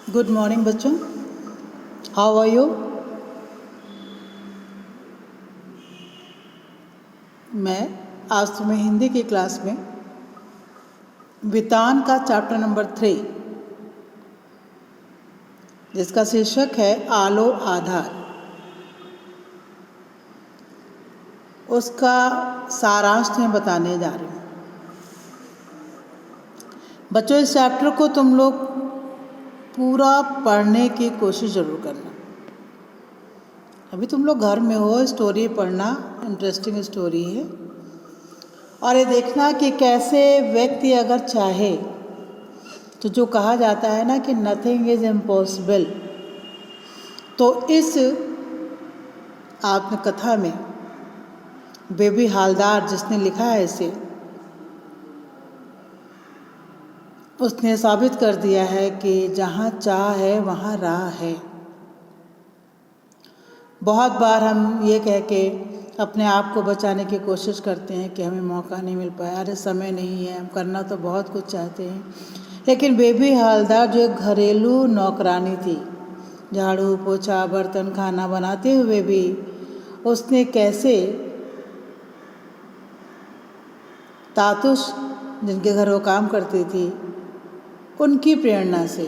Good morning बच्चों, how are you. मैं आज तुम्हें हिंदी की क्लास में वितान का चैप्टर नंबर 3 जिसका शीर्षक है आलो आधार, उसका सारांश तुम्हें बताने जा रही हूँ। बच्चों, इस चैप्टर को तुम लोग पूरा पढ़ने की कोशिश ज़रूर करना। अभी तुम लोग घर में हो, स्टोरी पढ़ना, इंटरेस्टिंग स्टोरी है। और ये देखना कि कैसे व्यक्ति अगर चाहे तो जो कहा जाता है ना कि नथिंग इज़ इम्पॉसिबल, तो इस आत्मकथा में बेबी हालदार जिसने लिखा है इसे, उसने साबित कर दिया है कि जहाँ चाह है वहाँ राह है। बहुत बार हम ये कह के अपने आप को बचाने की कोशिश करते हैं कि हमें मौका नहीं मिल पाया, अरे समय नहीं है, हम करना तो बहुत कुछ चाहते हैं। लेकिन बेबी हालदार जो एक घरेलू नौकरानी थी, झाड़ू पोछा बर्तन खाना बनाते हुए भी उसने कैसे तातुश जिनके घर वो काम करती थी उनकी प्रेरणा से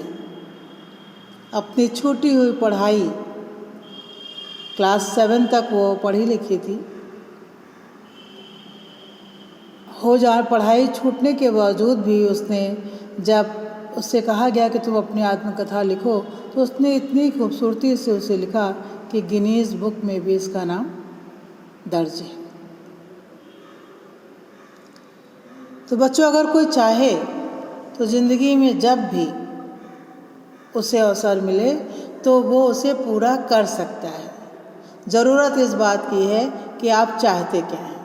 अपनी छूटी हुई पढ़ाई, क्लास 7 तक वो पढ़ी लिखी थी, पढ़ाई छूटने के बावजूद भी उसने, जब उससे कहा गया कि तुम अपनी आत्मकथा लिखो, तो उसने इतनी खूबसूरती से उसे लिखा कि गिनीज बुक में भी इसका नाम दर्ज है। तो बच्चों, अगर कोई चाहे तो ज़िंदगी में जब भी उसे अवसर मिले तो वो उसे पूरा कर सकता है। ज़रूरत इस बात की है कि आप चाहते क्या हैं।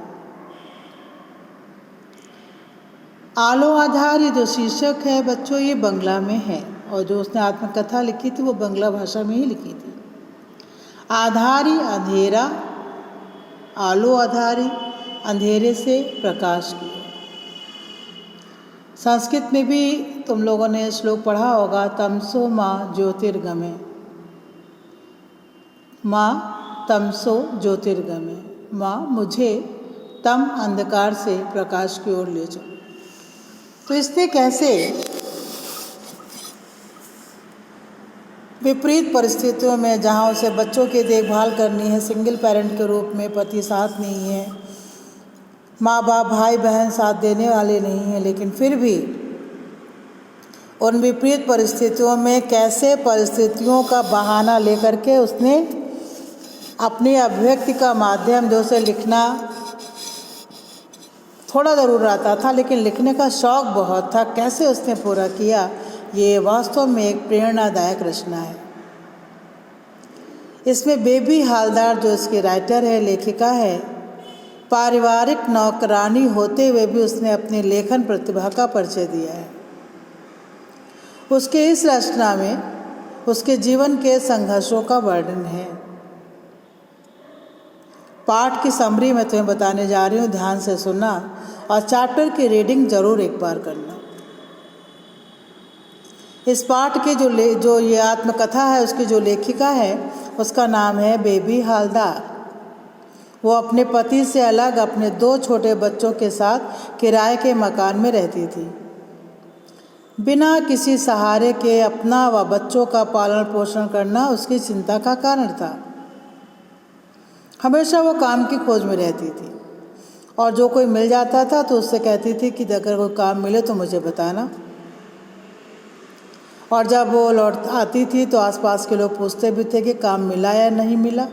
आलो आधार ये जो शीर्षक है बच्चों, ये बंगला में है, और जो उसने आत्मकथा लिखी थी वो बंगला भाषा में ही लिखी थी। आधारी अंधेरा, आलो आधारी अंधेरे से प्रकाश की। संस्कृत में भी तुम लोगों ने श्लोक पढ़ा होगा, तमसो माँ ज्योतिर्गमे, माँ तमसो ज्योतिर्गमे, माँ मुझे तम अंधकार से प्रकाश की ओर ले जाओ। तो इसने कैसे विपरीत परिस्थितियों में, जहाँ उसे बच्चों की देखभाल करनी है, सिंगल पेरेंट के रूप में, पति साथ नहीं है, माँ बाप भाई बहन साथ देने वाले नहीं हैं, लेकिन फिर भी उन विपरीत परिस्थितियों में कैसे परिस्थितियों का बहाना लेकर के उसने अपनी अभिव्यक्ति का माध्यम, जो उसे लिखना थोड़ा ज़रूर आता था लेकिन लिखने का शौक़ बहुत था, कैसे उसने पूरा किया, ये वास्तव में एक प्रेरणादायक रचना है। इसमें बेबी हालदार जो इसकी राइटर है, लेखिका है, पारिवारिक नौकरानी होते हुए भी उसने अपनी लेखन प्रतिभा का परिचय दिया है। उसके इस रचना में उसके जीवन के संघर्षों का वर्णन है। पाठ की समरी मैं तुम्हें बताने जा रही हूँ, ध्यान से सुनना और चैप्टर की रीडिंग ज़रूर एक बार करना। इस पाठ के जो ये आत्मकथा है, उसकी जो लेखिका है उसका नाम है बेबी हालदार। वो अपने पति से अलग अपने 2 छोटे बच्चों के साथ किराए के मकान में रहती थी। बिना किसी सहारे के अपना व बच्चों का पालन पोषण करना उसकी चिंता का कारण था। हमेशा वो काम की खोज में रहती थी, और जो कोई मिल जाता था तो उससे कहती थी कि अगर कोई काम मिले तो मुझे बताना। और जब वो लौट आती थी तो आसपास के लोग पूछते भी थे कि काम मिला या नहीं मिला,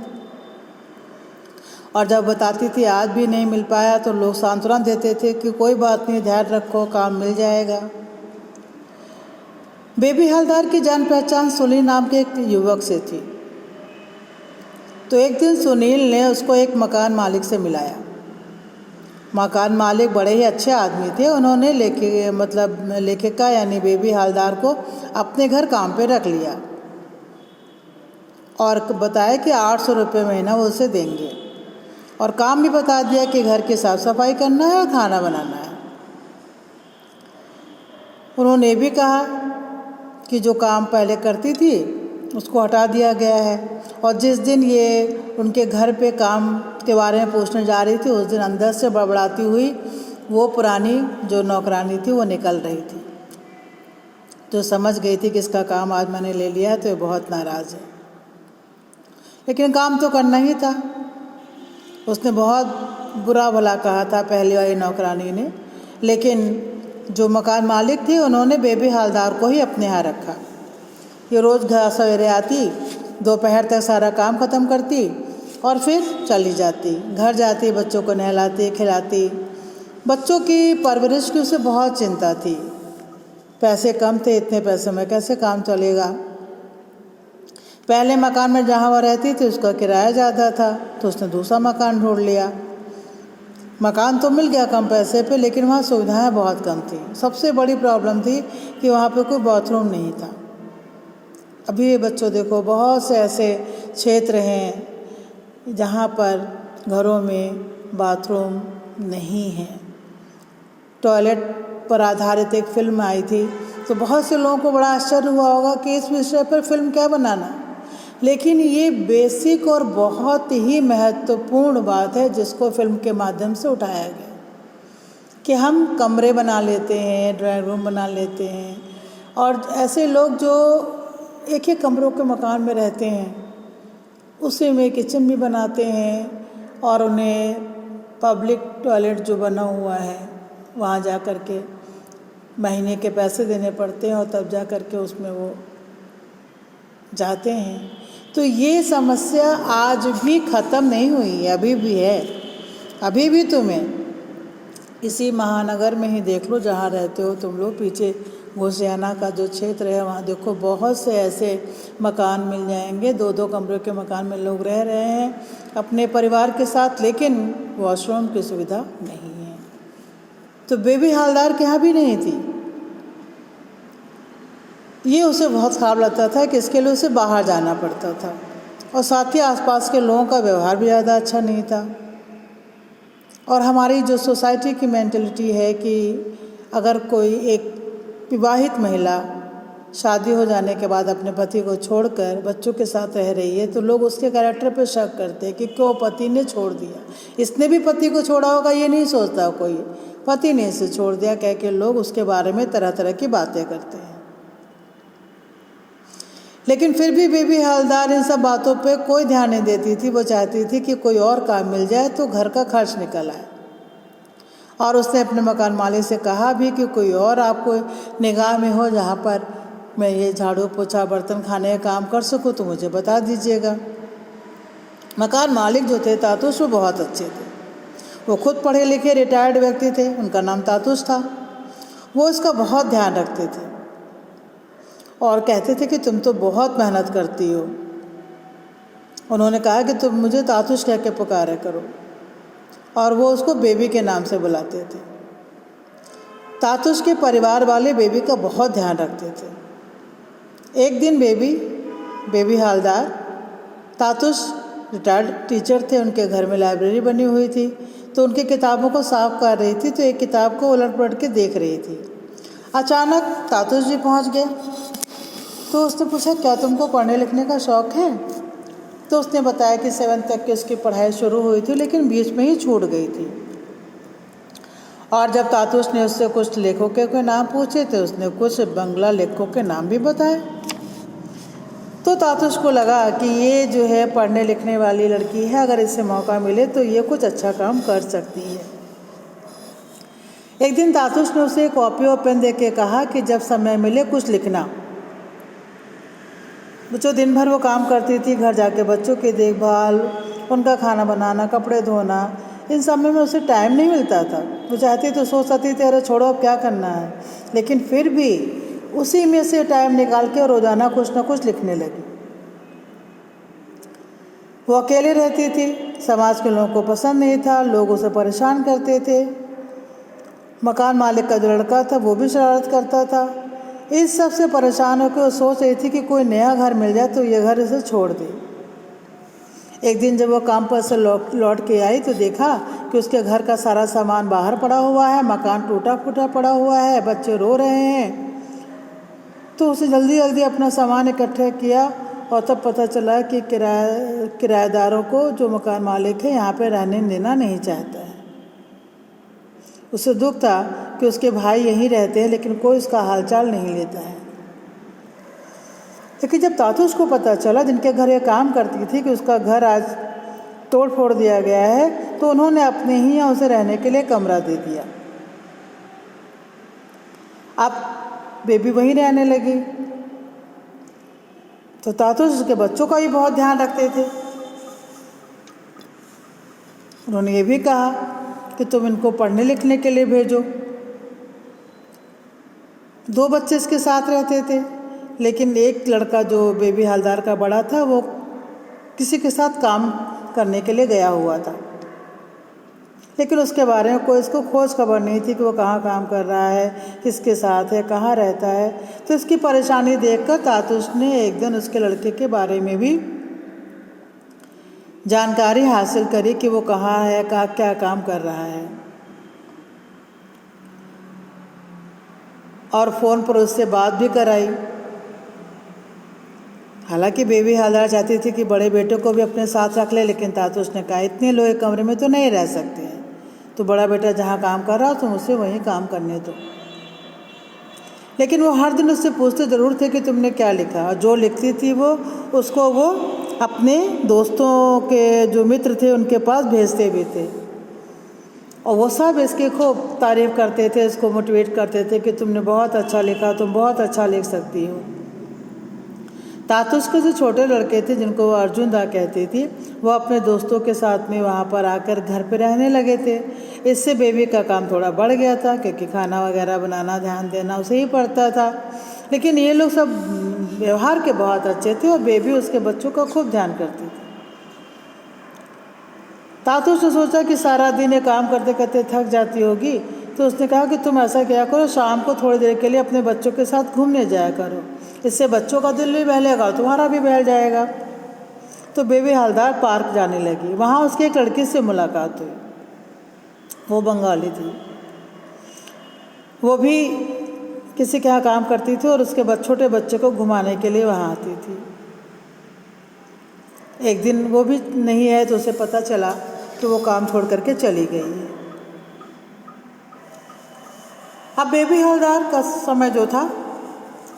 और जब बताती थी आज भी नहीं मिल पाया तो लोग सांत्वना देते थे कि कोई बात नहीं, धैर्य रखो, काम मिल जाएगा। बेबी हालदार की जान पहचान सुनील नाम के एक युवक से थी। तो एक दिन सुनील ने उसको एक मकान मालिक से मिलाया। मकान मालिक बड़े ही अच्छे आदमी थे। उन्होंने लेखिका यानी बेबी हालदार को अपने घर काम पे रख लिया और बताया कि 800 रुपये महीना वो उसे देंगे, और काम भी बता दिया कि घर की साफ़ सफाई करना है और खाना बनाना है। उन्होंने भी कहा कि जो काम पहले करती थी उसको हटा दिया गया है। और जिस दिन ये उनके घर पे काम के बारे में पूछने जा रही थी, उस दिन अंदर से बड़बड़ाती हुई वो पुरानी जो नौकरानी थी वो निकल रही थी। तो समझ गई थी कि इसका काम आज मैंने ले लिया है तो ये बहुत नाराज़ है, लेकिन काम तो करना ही था। उसने बहुत बुरा भला कहा था पहली वाली नौकरानी ने, लेकिन जो मकान मालिक थे उन्होंने बेबी हालदार को ही अपने यहाँ रखा। ये रोज़ घर सवेरे आती, दोपहर तक सारा काम ख़त्म करती और फिर चली जाती। घर जाती, बच्चों को नहलाती खिलाती। बच्चों की परवरिश की उसे बहुत चिंता थी। पैसे कम थे, इतने पैसे में कैसे काम चलेगा। पहले मकान में जहाँ वो रहती थी उसका किराया ज़्यादा था, तो उसने दूसरा मकान ढूंढ लिया। मकान तो मिल गया कम पैसे पे, लेकिन वहाँ सुविधाएं बहुत कम थी। सबसे बड़ी प्रॉब्लम थी कि वहाँ पे कोई बाथरूम नहीं था। अभी ये बच्चों देखो, बहुत से ऐसे क्षेत्र हैं जहाँ पर घरों में बाथरूम नहीं है। टॉयलेट पर आधारित एक फिल्म आई थी, तो बहुत से लोगों को बड़ा आश्चर्य हुआ होगा कि इस विषय पर फिल्म क्या बनाना। लेकिन ये बेसिक और बहुत ही महत्वपूर्ण बात है जिसको फिल्म के माध्यम से उठाया गया कि हम कमरे बना लेते हैं, ड्राइंग रूम बना लेते हैं, और ऐसे लोग जो एक ही कमरों के मकान में रहते हैं उसी में किचन भी बनाते हैं, और उन्हें पब्लिक टॉयलेट जो बना हुआ है वहाँ जा कर के महीने के पैसे देने पड़ते हैं और तब जा कर के उसमें वो जाते हैं। तो ये समस्या आज भी ख़त्म नहीं हुई है, अभी भी है। अभी भी तुम्हें इसी महानगर में ही देख लो जहाँ रहते हो तुम लोग, पीछे घोसियाना का जो क्षेत्र है वहाँ देखो, बहुत से ऐसे मकान मिल जाएंगे, 2-2 कमरों के मकान में लोग रह रहे हैं अपने परिवार के साथ, लेकिन वॉशरूम की सुविधा नहीं है। तो बेबी हालदार के यहाँ भी नहीं थी। ये उसे बहुत ख़राब लगता था कि इसके लिए उसे बाहर जाना पड़ता था, और साथ ही आसपास के लोगों का व्यवहार भी ज़्यादा अच्छा नहीं था। और हमारी जो सोसाइटी की मेंटलिटी है कि अगर कोई एक विवाहित महिला शादी हो जाने के बाद अपने पति को छोड़कर बच्चों के साथ रह रही है, तो लोग उसके कैरेक्टर पर शक करते हैं कि क्यों पति ने छोड़ दिया, इसने भी पति को छोड़ा होगा। ये नहीं सोचता कोई, पति ने इसे छोड़ दिया कह के लोग उसके बारे में तरह तरह की बातें करते हैं। लेकिन फिर भी बेबी हालदार इन सब बातों पे कोई ध्यान नहीं देती थी। वो चाहती थी कि कोई और काम मिल जाए तो घर का खर्च निकल आए। और उसने अपने मकान मालिक से कहा भी कि कोई और आपको निगाह में हो जहाँ पर मैं ये झाड़ू पोछा बर्तन खाने का काम कर सकूँ तो मुझे बता दीजिएगा। मकान मालिक जो थे तातुश, वो बहुत अच्छे थे। वो खुद पढ़े लिखे रिटायर्ड व्यक्ति थे, उनका नाम तातुश था। वो इसका बहुत ध्यान रखते थे और कहते थे कि तुम तो बहुत मेहनत करती हो। उन्होंने कहा कि तुम मुझे तातुश कह के पुकारा करो, और वो उसको बेबी के नाम से बुलाते थे। तातुश के परिवार वाले बेबी का बहुत ध्यान रखते थे। एक दिन बेबी हालदार, तातुश रिटायर्ड टीचर थे, उनके घर में लाइब्रेरी बनी हुई थी, तो उनकी किताबों को साफ कर रही थी, तो एक किताब को उलट पलट के देख रही थी। अचानक तातुश जी पहुंच गए, तो उसने पूछा क्या तुमको पढ़ने लिखने का शौक़ है? तो उसने बताया कि 7th तक की उसकी पढ़ाई शुरू हुई थी, लेकिन बीच में ही छूट गई थी। और जब तातुश ने उससे कुछ लेखकों के नाम पूछे तो उसने कुछ बंगला लेखकों के नाम भी बताए। तो तातुश को लगा कि ये जो है पढ़ने लिखने वाली लड़की है, अगर इसे मौका मिले तो ये कुछ अच्छा काम कर सकती है। एक दिन तातुश ने उसे कॉपी और पेन दे के कहा कि जब समय मिले कुछ लिखना। जो दिन भर वो काम करती थी, घर जाके बच्चों की देखभाल, उनका खाना बनाना, कपड़े धोना, इन सब में उसे टाइम नहीं मिलता था। वो चाहती तो सोच सकती थी अरे छोड़ो अब क्या करना है, लेकिन फिर भी उसी में से टाइम निकाल के रोज़ाना कुछ ना कुछ लिखने लगी। वो अकेले रहती थी, समाज के लोगों को पसंद नहीं था, लोग उसे परेशान करते थे। मकान मालिक का जो लड़का था वो भी शरारत करता था। इस सब से परेशान होकर वो सोच रही थी कि कोई नया घर मिल जाए तो ये घर इसे छोड़ दे। एक दिन जब वो काम पर से लौट के आई तो देखा कि उसके घर का सारा सामान बाहर पड़ा हुआ है, मकान टूटा फूटा पड़ा हुआ है, बच्चे रो रहे हैं। तो उसे जल्दी जल्दी अपना सामान इकट्ठा किया और तब पता चला कि किराएदारों को, जो मकान मालिक है, यहाँ पे रहने देना नहीं चाहता है। उसे दुख था कि उसके भाई यहीं रहते हैं लेकिन कोई उसका हालचाल नहीं लेता है। लेकिन जब तातुश को पता चला, जिनके घर ये काम करती थी, कि उसका घर आज तोड़ फोड़ दिया गया है, तो उन्होंने अपने ही यहाँ उसे रहने के लिए कमरा दे दिया। अब बेबी वहीं रहने लगी। तो तातुश उसके बच्चों का भी बहुत ध्यान रखते थे। उन्होंने ये भी कहा कि तुम इनको पढ़ने लिखने के लिए भेजो। 2 बच्चे इसके साथ रहते थे, लेकिन एक लड़का जो बेबी हवलदार का बड़ा था, वो किसी के साथ काम करने के लिए गया हुआ था, लेकिन उसके बारे में कोई इसको खोज खबर नहीं थी कि वो कहाँ काम कर रहा है, किसके साथ है, कहाँ रहता है। तो इसकी परेशानी देखकर तातुश ने एक दिन उसके लड़के के बारे में भी जानकारी हासिल करी कि वो कहाँ है, क्या काम कर रहा है, और फ़ोन पर उससे बात भी कराई। हालांकि बेबी हवलदार चाहती थी कि बड़े बेटे को भी अपने साथ रख ले, लेकिन तातुश ने कहा इतने लोग एक कमरे में तो नहीं रह सकते हैं, तो बड़ा बेटा जहाँ काम कर रहा हो तुम उसे वहीं काम करने दो। लेकिन वो हर दिन उससे पूछते ज़रूर थे कि तुमने क्या लिखा, और जो लिखती थी वो उसको वो अपने दोस्तों के जो मित्र थे उनके पास भेजते भी थे, और वो सब इसकी खूब तारीफ़ करते थे, इसको मोटिवेट करते थे कि तुमने बहुत अच्छा लिखा, तुम बहुत अच्छा लिख सकती हो। तातुश के जो छोटे लड़के थे, जिनको वो अर्जुन दा कहती थी, वो अपने दोस्तों के साथ में वहाँ पर आकर घर पे रहने लगे थे। इससे बेबी का काम थोड़ा बढ़ गया था, क्योंकि खाना वगैरह बनाना, ध्यान देना उसे ही पड़ता था। लेकिन ये लोग सब व्यवहार के बहुत अच्छे थे और बेबी उसके बच्चों का खूब ध्यान करती थी। तातुश ने सोचा कि सारा दिन ये काम करते करते थक जाती होगी, तो उसने कहा कि तुम ऐसा क्या करो, शाम को थोड़ी देर के लिए अपने बच्चों के साथ घूमने जाया करो, इससे बच्चों का दिल भी बहलेगा और तुम्हारा भी बहल जाएगा। तो बेबी हवलदार पार्क जाने लगी। वहाँ उसकी एक लड़की से मुलाकात हुई। वो बंगाली थी, वो भी किसी के यहाँ काम करती थी और उसके छोटे बच्चे को घुमाने के लिए वहाँ आती थी। एक दिन वो भी नहीं है तो उसे पता चला कि वो काम छोड़ करके चली गई है। अब बेबी हवलदार का समय जो था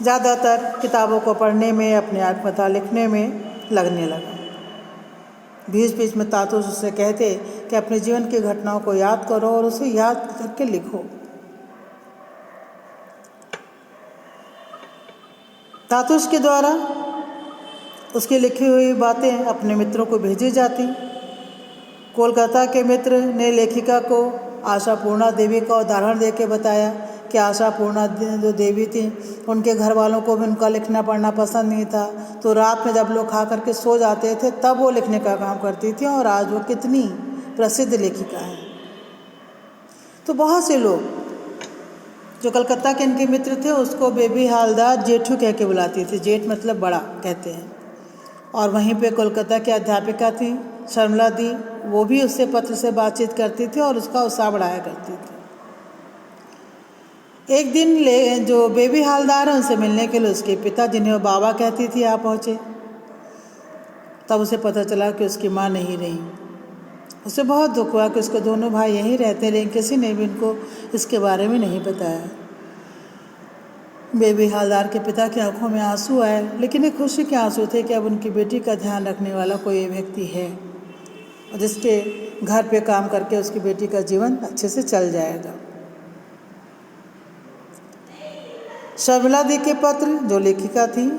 ज़्यादातर किताबों को पढ़ने में, अपने आत्मकथा लिखने में लगने लगा। बीच बीच में तातुश उससे कहते कि अपने जीवन की घटनाओं को याद करो और उसे याद करके लिखो। तातुश के द्वारा उसकी लिखी हुई बातें अपने मित्रों को भेजी जाती। कोलकाता के मित्र ने लेखिका को आशापूर्णा देवी का उदाहरण देके बताया कि आशापूर्णा जो देवी थी, उनके घर वालों को भी उनका लिखना पढ़ना पसंद नहीं था, तो रात में जब लोग खा करके सो जाते थे तब वो लिखने का काम करती थी, और आज वो कितनी प्रसिद्ध लेखिका है। तो बहुत से लोग जो कलकत्ता के इनके मित्र थे उसको बेबी हवलदार जेठू कह के बुलाती थी। जेठ मतलब बड़ा कहते हैं। और वहीं पे कोलकाता की अध्यापिका थी शर्मिला दी, वो भी उससे पत्र से बातचीत करती थी और उसका उत्साह बढ़ाया करती थी। एक दिन जो बेबी हवलदार है उनसे मिलने के लिए उसके पिता, जिन्हें वो बाबा कहती थी, आ पहुँचे। तब उसे पता चला कि उसकी माँ नहीं रही। उसे बहुत दुख हुआ कि उसके दोनों भाई यहीं रहते, लेकिन किसी ने भी उनको इसके बारे में नहीं बताया। बेबी हवलदार के पिता की आंखों में आंसू आए, लेकिन एक खुशी के आंसू थे कि अब उनकी बेटी का ध्यान रखने वाला कोई व्यक्ति है और जिसके घर पे काम करके उसकी बेटी का जीवन अच्छे से चल जाएगा। शर्मिला दी के पत्र, जो लेखिका थी,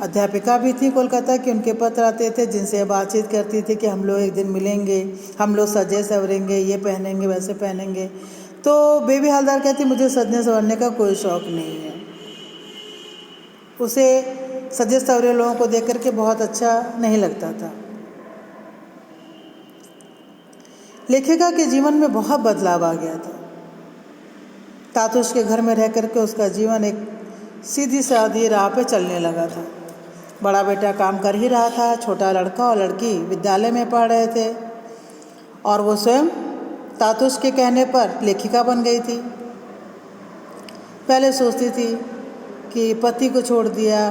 अध्यापिका भी थी कोलकाता की, उनके पत्र आते थे जिनसे बातचीत करती थी कि हम लोग एक दिन मिलेंगे, हम लोग सजे सवरेंगे, ये पहनेंगे, वैसे पहनेंगे। तो बेबी हवलदार कहती मुझे सजने संवरने का कोई शौक़ नहीं है। उसे सजे सवरे लोगों को देख करके बहुत अच्छा नहीं लगता था। लेखिका के जीवन में बहुत बदलाव आ गया था। तातुश के घर में रह करके उसका जीवन एक सीधी सादी राह पे चलने लगा था। बड़ा बेटा काम कर ही रहा था, छोटा लड़का और लड़की विद्यालय में पढ़ रहे थे, और वो स्वयं तातुश के कहने पर लेखिका बन गई थी। पहले सोचती थी कि पति को छोड़ दिया,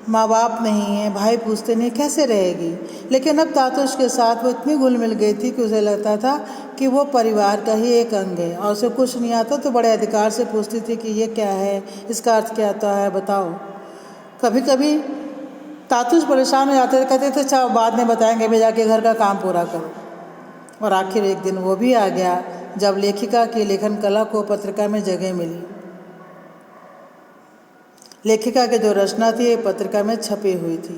माँ बाप नहीं है, भाई पूछते नहीं, कैसे रहेगी। लेकिन अब तातुश के साथ वो इतनी घुल मिल गई थी कि उसे लगता था कि वो परिवार का ही एक अंग है, और उसे कुछ नहीं आता तो बड़े अधिकार से पूछती थी कि ये क्या है, इसका अर्थ क्या आता है, बताओ। कभी कभी तातुश परेशान हो जाते थे, कहते थे अच्छा बाद में बताएंगे, अभी जाके घर का काम पूरा करो। और आखिर एक दिन वो भी आ गया जब लेखिका की लेखन कला को पत्रिका में जगह मिली। लेखिका की जो रचना थी पत्रिका में छपी हुई थी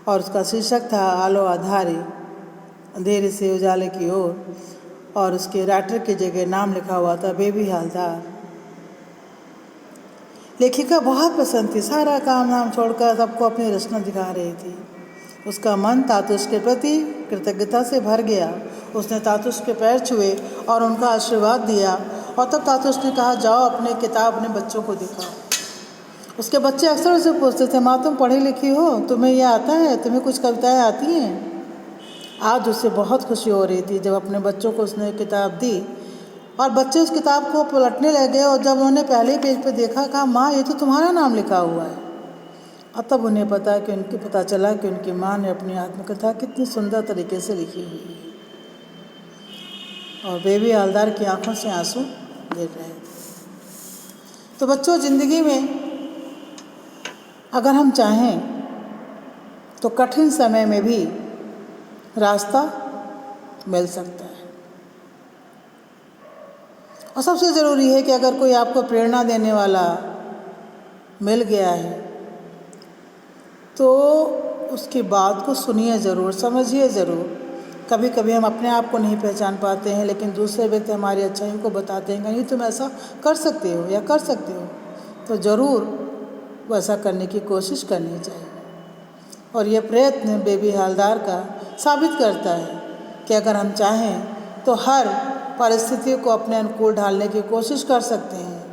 और उसका शीर्षक था आलो आधारी, अंधेरे से उजाले की ओर, और उसके राइटर की जगह नाम लिखा हुआ था बेबी हालदार। लेखिका बहुत पसंद थी, सारा काम धाम छोड़कर सबको अपनी रचना दिखा रही थी। उसका मन तातुश के प्रति कृतज्ञता से भर गया। उसने तातुश के पैर छुए और उनका आशीर्वाद दिया, और तब तातुश ने कहा जाओ अपने किताब अपने बच्चों को दिखाओ। उसके बच्चे अक्सर उसे पूछते थे माँ तुम पढ़ी लिखी हो, तुम्हें यह आता है, तुम्हें कुछ कविताएं आती हैं। आज उसे बहुत खुशी हो रही थी जब अपने बच्चों को उसने किताब दी और बच्चे उस किताब को पलटने लगे, और जब उन्होंने पहले पेज पर देखा कहा माँ ये तो तुम्हारा नाम लिखा हुआ है। और तब उन्हें पता चला कि उनकी माँ ने अपनी आत्मकथा कितनी सुंदर तरीके से लिखी हुई है। और बेबी हालदार की आंखों से आंसू गिर रहे थे। तो बच्चों, ज़िंदगी में अगर हम चाहें तो कठिन समय में भी रास्ता मिल सकता है। और सबसे ज़रूरी है कि अगर कोई आपको प्रेरणा देने वाला मिल गया है तो उसकी बात को सुनिए ज़रूर, समझिए ज़रूर। कभी कभी हम अपने आप को नहीं पहचान पाते हैं, लेकिन दूसरे व्यक्ति हमारी अच्छाइयों को बताते हैं नहीं तुम ऐसा कर सकते हो या कर सकते हो, तो ज़रूर वैसा करने की कोशिश करनी चाहिए। और ये प्रयत्न बेबी हालदार का साबित करता है कि अगर हम चाहें तो हर परिस्थिति को अपने अनुकूल ढालने की कोशिश कर सकते हैं।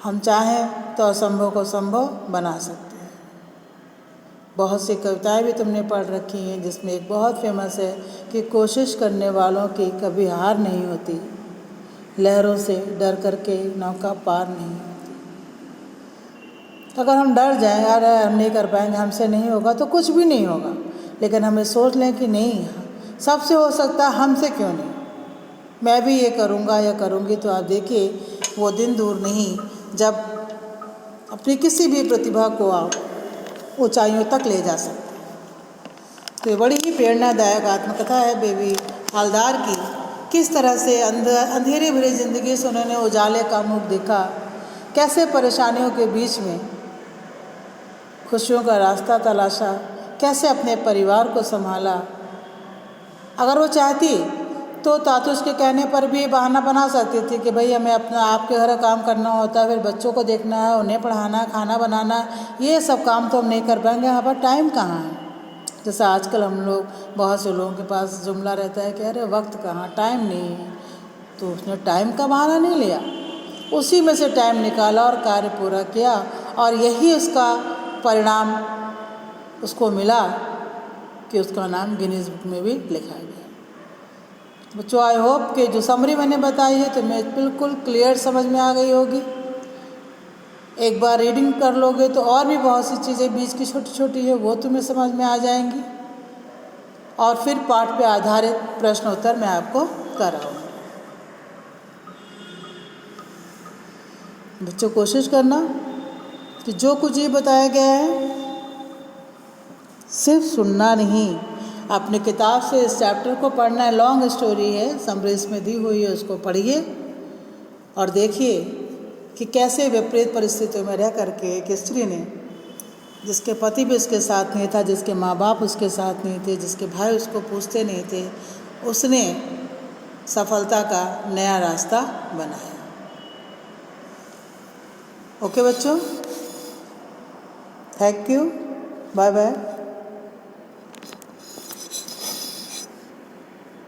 हम चाहें तो असंभव को संभव बना सकते हैं। बहुत सी कविताएं भी तुमने पढ़ रखी हैं जिसमें एक बहुत फेमस है कि कोशिश करने वालों की कभी हार नहीं होती, लहरों से डर करके नौका पार नहीं होती। अगर हम डर जाएं यार हम नहीं कर पाएंगे, हमसे नहीं होगा, तो कुछ भी नहीं होगा। लेकिन हमें सोच लें कि नहीं, सबसे हो सकता है, हमसे क्यों नहीं, मैं भी ये करूँगा या करूँगी, तो आप देखिए वो दिन दूर नहीं जब अपनी किसी भी प्रतिभा को आप ऊंचाइयों तक ले जा सकते हैं। तो ये बड़ी ही प्रेरणादायक आत्मकथा है बेबी हालदार की। किस तरह से अंधेरे भरी ज़िंदगी से उन्होंने उजाले का मुख देखा, कैसे परेशानियों के बीच में खुशियों का रास्ता तलाशा, कैसे अपने परिवार को संभाला। अगर वो चाहती तो तातुश के कहने पर भी बहाना बना सकती थी कि भाई हमें अपना आपके घर काम करना होता है, फिर बच्चों को देखना है, उन्हें पढ़ाना, खाना बनाना, ये सब काम तो हम नहीं कर पाएंगे, यहाँ पर टाइम कहाँ है। जैसे आजकल हम लोग बहुत से लोगों के पास जुमला रहता है कि अरे वक्त कहाँ, टाइम नहीं है। तो उसने टाइम का बहाना नहीं लिया, उसी में से टाइम निकाला और कार्य पूरा किया, और यही उसका परिणाम उसको मिला कि उसका नाम गिनीज बुक में भी लिखा गया। बच्चों, आई होप कि जो समरी मैंने बताई है तुम्हें बिल्कुल क्लियर समझ में आ गई होगी। एक बार रीडिंग कर लोगे तो और भी बहुत सी चीज़ें बीच की छोटी छोटी है वो तुम्हें समझ में आ जाएंगी, और फिर पाठ पे आधारित प्रश्न उत्तर मैं आपको कराऊंगी। बच्चों, कोशिश करना कि जो कुछ ये बताया गया है सिर्फ सुनना नहीं, अपने किताब से इस चैप्टर को पढ़ना है। लॉन्ग स्टोरी है, समरी इसमें दी हुई है, उसको पढ़िए और देखिए कि कैसे विपरीत परिस्थितियों में रह करके एक स्त्री ने, जिसके पति भी उसके साथ नहीं था, जिसके माँ बाप उसके साथ नहीं थे, जिसके भाई उसको पूछते नहीं थे, उसने सफलता का नया रास्ता बनाया। ओके बच्चों, थैंक यू, बाय बाय।